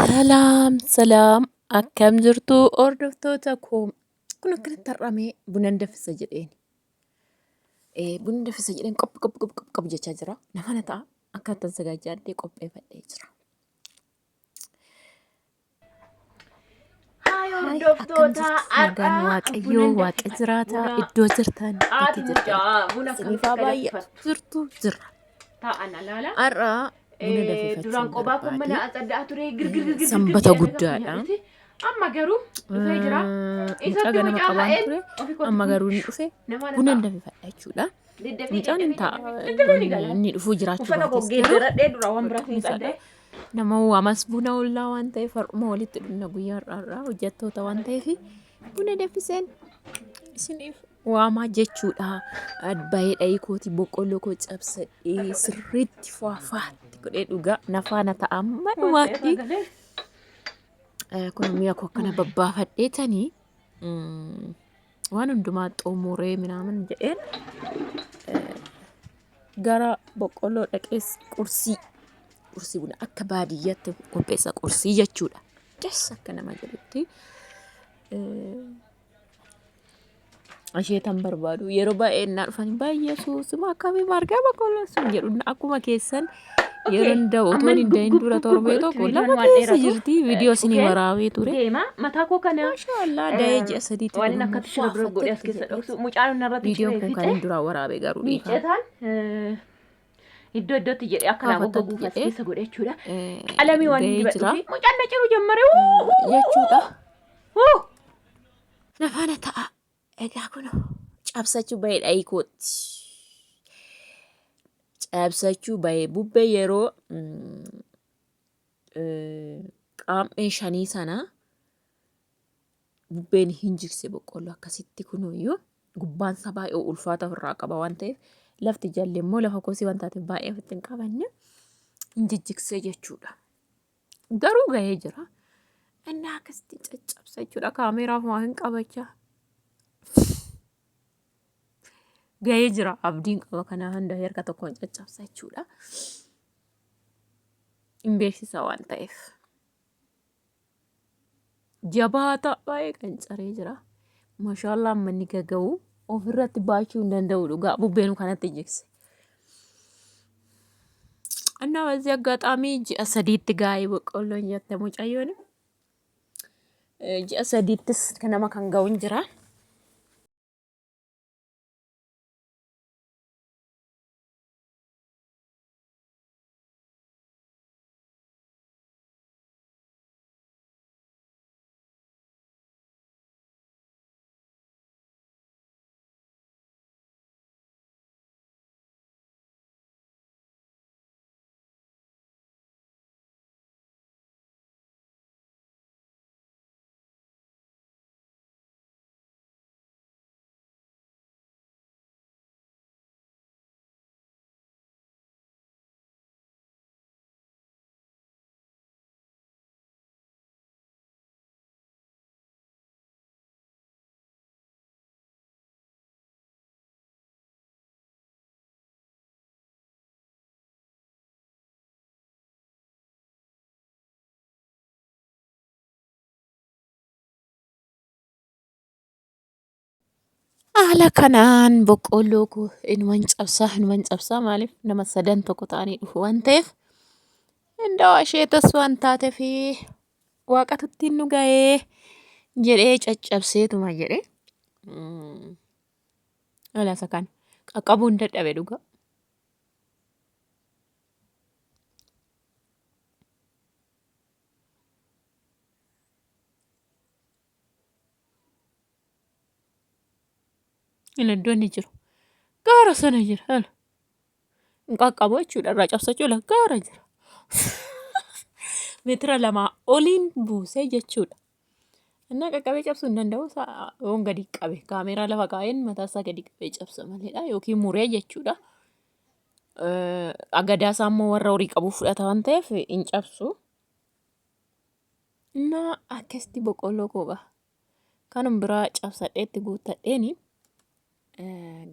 Salaam akkam jirtu hordoftoota koo kun akkanatti har'amee buna danfisa jedheen buna danfisa jedheen qophi jechaa jira. Nafana ta'a akkaataan sagajjaadhee qopheeffadhee jira. Hordoftoota Nagaan waaqayyoo waaqa jiraata iddoo jirtan itti jirtan siniifaa baay'ee jirtu jira. Har'a buna duraan qophaa kun mana danfifachuu adda ture girgirgirgir sanbata guddaadha. amma garuu dhufee jira. Mucaa ganama qabaan ture amma garuu ni dhufe buna danfifadha jechuudha. Mucaan inni dhufuu jiraachuu uffata baates goggeeddaradhee dura waan biraaf hin qabne. nama waamas buna ollaa waan ta'eef har'uma walitti dhufna guyyaa har'aarraa hojjettoota waan ta'eef buna danfiseen isiniif waamaa jechuudha. Baay'ee dhayii kooti boqqolloo koo cabsadhee sirriitti faafaatti godhee dhugaa nafaana ta'a amma dhumaatti. Kun mi'a koo akkana babbaafadheetanii waan hundumaa xumuree minaaman jedheen gara boqqolloo dhaqees qursii buna akka baadiyyaatti qopheessa qursii jechuudha. Jas akka nama jedhutti asheetan barbaadu yeroo baay'ee innaa dhufan baay'ee suusuma akkamii margaa boqqolloo sun jedhu akkuma keessan yeroo da'u otoon hin dahin dura torbee tokko lama keessa jirti viidiyoo isinii waraabee ture. Deema mataa koo kana Maashaallah da'ee ji'a sadiitti waan akkatti shira bira godhee as keessa dhoksu mucaan irratti viidiyoon kun kan hin dura waraabee garuu dhiifama. miicetaan iddoo iddootti jedhee akka naa Kaafatatti goggoguuf as jedhee, keessa godhe jechuudha. Qalamii waan gahee dibadhu jira. fi mucaan na ciru jammare. jechuudha. Nafaana ta'a. Egaa kun cabsachuu bahee dhayii kootti. Cabsachuu bahee bubbee yeroo qaam'ee shanii sana bubbeen hin jigse boqqolloo akkasitti kunuyyuu gubbaan isaa baay'ee ulfaata ofirraa qaba waan ta'eef lafti jalli immoo lafa kosii waan taateef baay'ee ofitti hin qabanne hin jijjigsee jechuudha. Garuu gahee jira. Inni akkasitti caccabsa jechuudha. Kaameeraaf waa hin qabachaa. Gahee jira abdiin qaba kanaa hunda harka tokkoon caccabsa jechuudha. Hin beeksisa waan ta'eef. Jabaata baay'ee qancaree jira. Maashaallah amma inni gaga'u ofirratti baachuu hin danda'u dhugaa bubbeen kanatti jigse. እና በዚህ አጋጣሚ ጂአ ሰዲት ጋይ boqqolloon jette mucayyoon ji'a sadiittis nama kan ga'u hin jira. Haala kanaan boqqolloo koo inuman cabsaa maaliif nama sadan tokko ta'anii dhufu waan ta'eef indoo asheetas waan taateef waaqatuttiin nu ga'ee jedhee caccabseetuma jedhe. Alaasa kana qaqqabuu hin dadhabe dhugaa. Inni iddoon ni jiru. Gaara sana jira. Hala. Hin qaqqabu jechuudha. Irraa cabsachuu gaara jira. Meetira lamaa oliin buusee jechuudha. Innaa qaqqabee cabsuu hin danda'u. Yoon gadi qabe kaameeraa lafa kaa'een mataasaa gadi qabee cabsa maleedha yookiin muree jechuudha. Agadaa isaa immoo warra horii qabu fudhata waan ta'eef hin cabsu. Innaa akkasitti boqqolloo koo ba'a. Kanuma biraa cabsadheetti guuttadheeni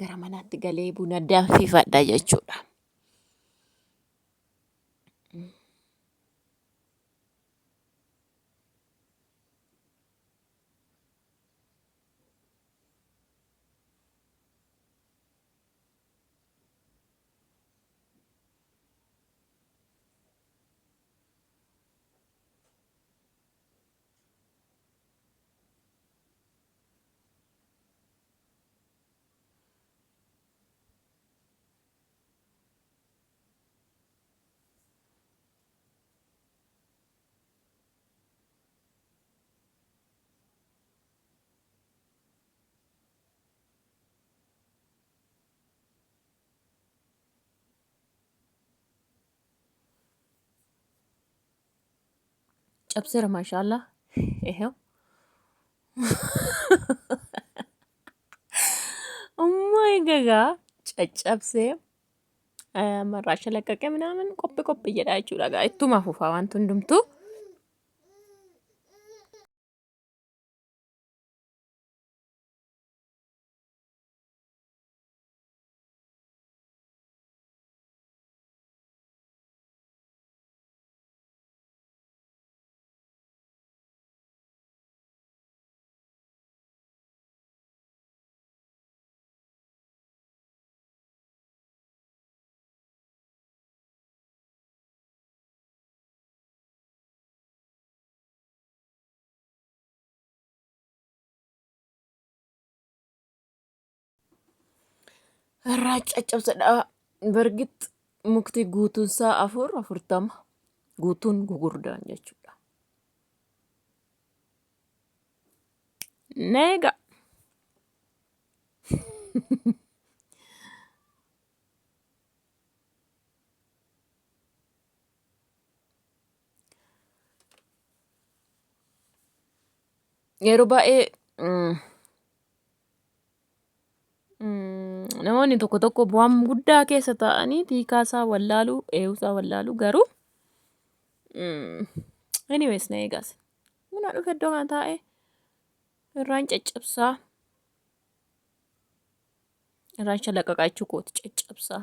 gara manaatti galee buna danfifadha jechuudha. caccabseera maashaallah. Ehew. Ummaa egaa caccabsee amarraa shalaqqaqee ምናምን qophii qophii jedhaa jechuudha. Egaa ittuma fufaa wanti hundumtuu. Irraa caccabsadhaa. Bargit mukti guutuun isaa 40 guutuun gugurdaan jechuudha. Neega. Yeroo baay'ee namoonni tokko tokko bu'aan guddaa keessa taa'anii tiikaasaa wallaaluu, eeguusaa wallaaluu garuu anyways na eegas. Muna dhufe iddoo kana taa'ee irraan caccabsaa. Irraan shalaqqaqaa jechuu kooti caccabsaa.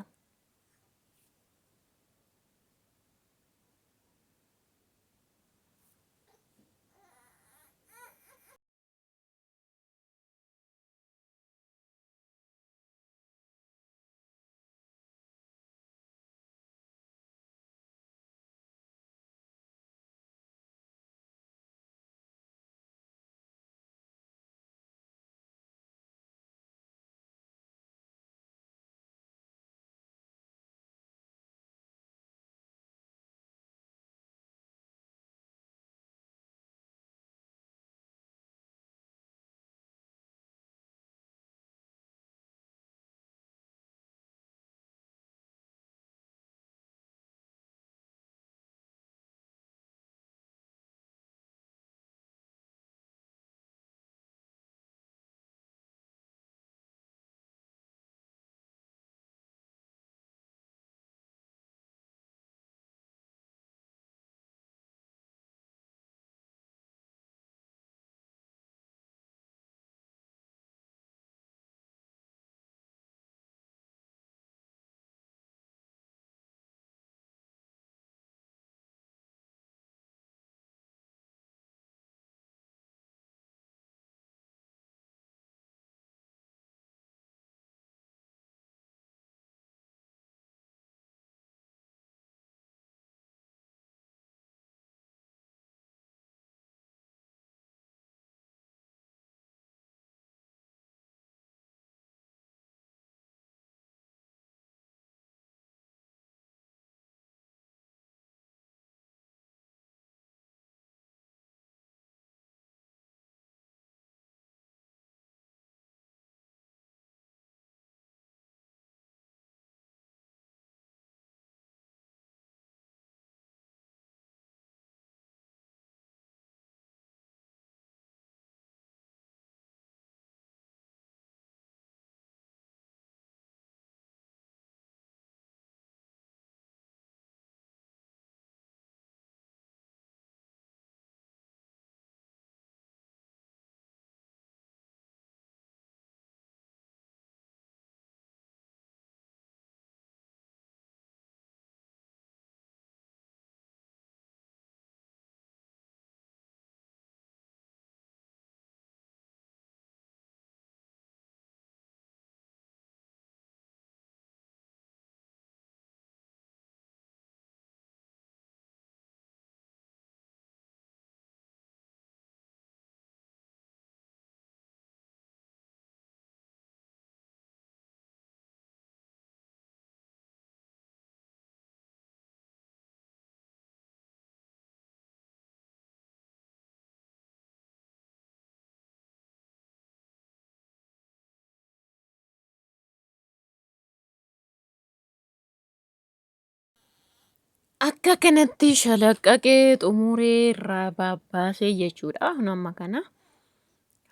Akka kanatti shalaqqaqee xumuree irraa babbaasee jechuudha. Nama kana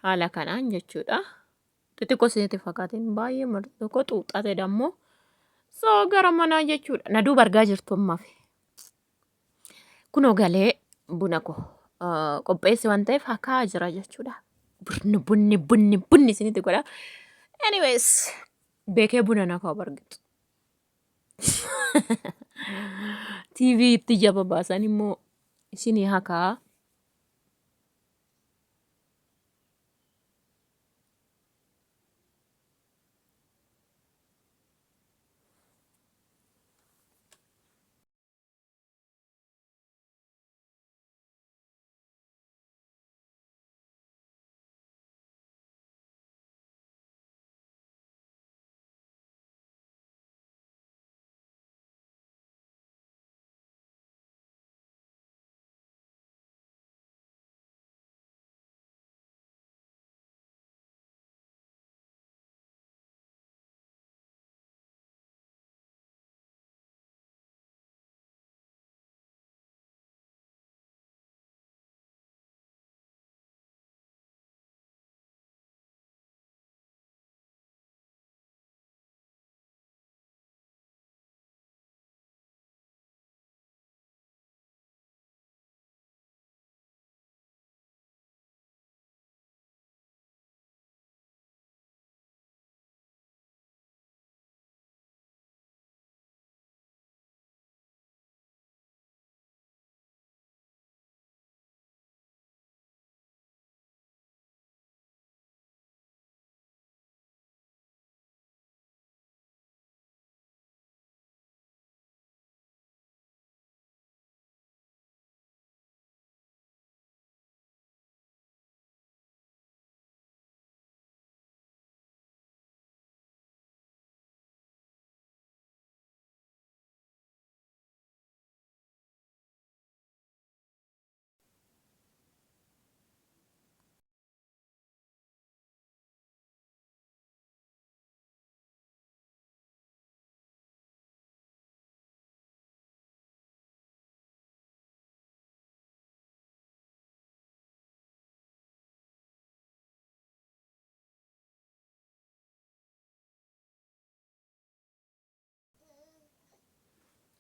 haala kanaan jechuudha. Xixiqqoo isinitti fakkaateen baay'ee marti tokko xuuxate dammoo soo gara manaa jechuudha. Na duuba argaa jirtu ammaaf. Kunoo galee buna ko qopheesse waan ta'eef hakaa jira jechuudha. Bunni isinitti godha. Anyways, beekee buna na kaa'u bargatu. TV itti jaba baasan immoo isinii hakaa.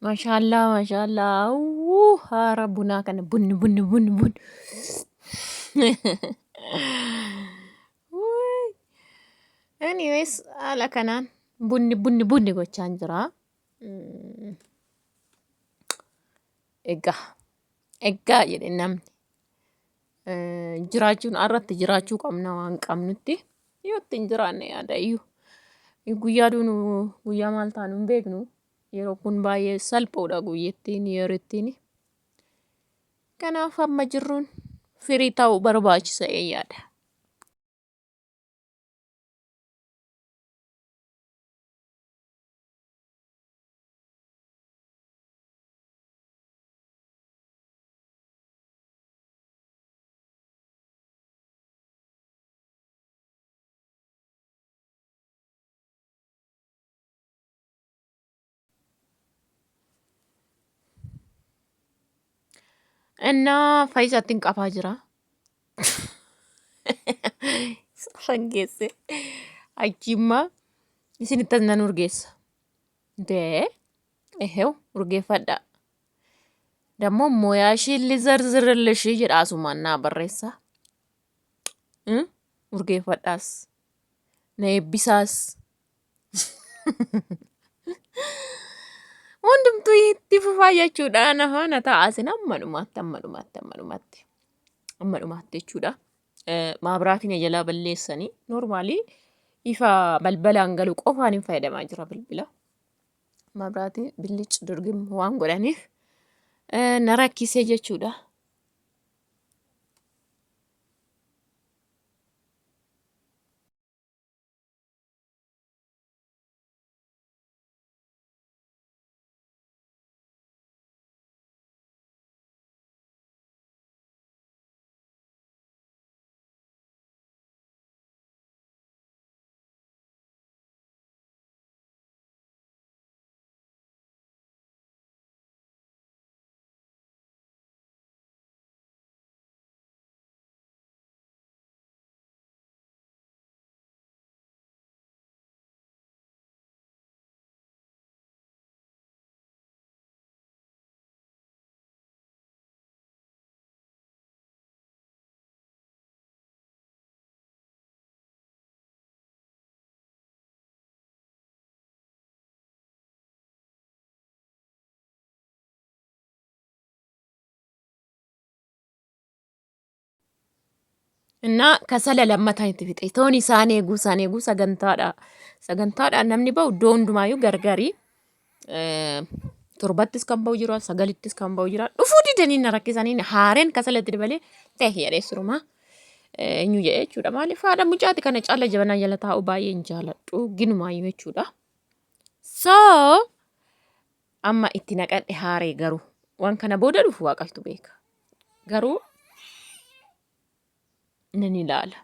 Maashaallah. Haara bunaa kana bunni. Anyways, haala kanaan bunni gochaan jira. Egaa jedhe namni. Jiraachuun irratti jiraachuu qabna waan qabnutti. Yoo ittiin jiraanne yaada iyyuu. Guyyaa duunu guyyaa maal taanu hin beeknu. Yeroo kun baay'ee salphoodha guyyattiin yeroo ittiin. Kanaaf amma jirruun firii ta'uu barbaachisa yaada. እና Faayisaattiin qabaa jira. Fangeesse. Achimmaa isinittas nan urgeessa. Ehew urgeeffadhaa. Dammoo mooyaashii lizarzirilishii jedha asumaan naa barreessa. Urgeeffadhaas. Na eebbisaas. Hundumtuu itti fufaa jechuudha. Na taa'asin ammadhumaatti jechuudha. Maabiraatiin jalaa balleessanii noormaalii ifa balbalaan galu qofaan hin fayyadamaa jira bilbila. Maabiraatiin billichi dirgim waan godhaniif na rakkisee jechuudha. እና kasala lammataan itti fixe. Toon isaan eeguu sagantaadha namni bahu iddoo hundumaayyuu gargari. Torbattis kan bahu jira, sagalittis kan bahu jira. Dhufuu didanii na rakkisanii haareen kasala itti dabalee ta'e jedhee surumaa eenyu jedhee jechuudha. Maaliif haadha mucaati kana caala jabanaa jala taa'u baay'een jaaladhu ginumaayyuu jechuudha. So amma itti naqadhe haaree garuu waan kana booda dhufu waaqatu beeka. Garuu nan ilaala.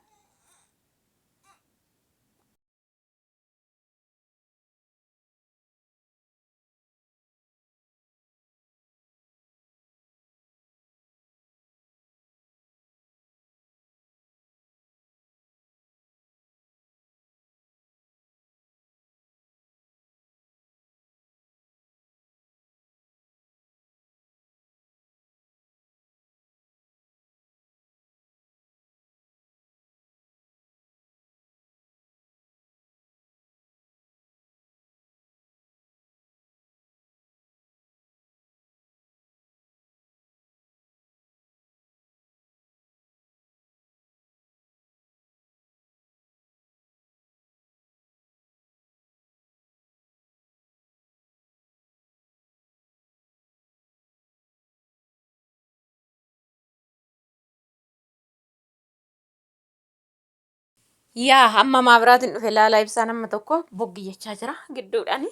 Yaa amma maabiraatiin dhufe ilaalaa ibsaan amma tokko boggi jechaa jira gidduudhaani.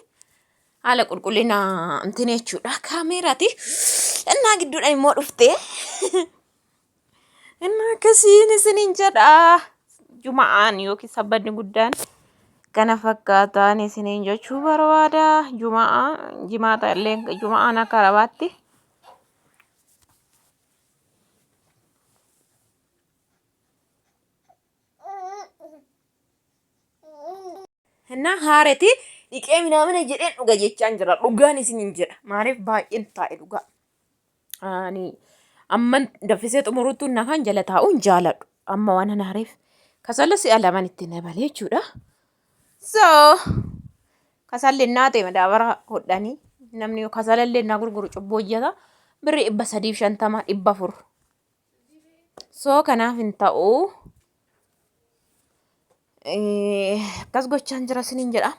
Haala qulqullina amtine jechuudha kaameeraati. Innaa gidduudhaan immoo dhuftee. Innaa akkasiin isiniin jedha. Juma'aan yookiin sabbanni guddaan kana fakkaataan isiniin jechuu barbaada. Jimaata illee juma'aan akka arabaatti. Innaa haareeti dhiqee minaamina jedheen dhuga jechaan jira. Dhugaan isiniin jedha. Maaliif baay'een taa'e dhugaa. Amman daffisee xumuruutti nafaan jala taa'uun jaaladhu. Amma waan ana haareef kasala si'a lamaan itti dabalee jechuudha. So kasalli innaa ta'e madaabara hodhanii namni kasala illee innaa gurguru cubboo hojjeta. Birri 350 400. So kanaaf hin ta'u. Akkas gochaan jira isiniin jedha.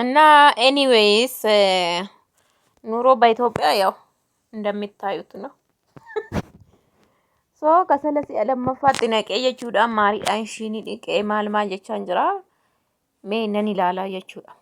እና ኤኒዌይስ ኑሮ በኢትዮጵያ ያው እንደሚታዩት ነው። ሶ ከሰለ ሲ'a lammaffaatti naqee jechuudha maariidhaan ishiin dhiqee maal jechaan jira mee nan ilaalaa jechuudha.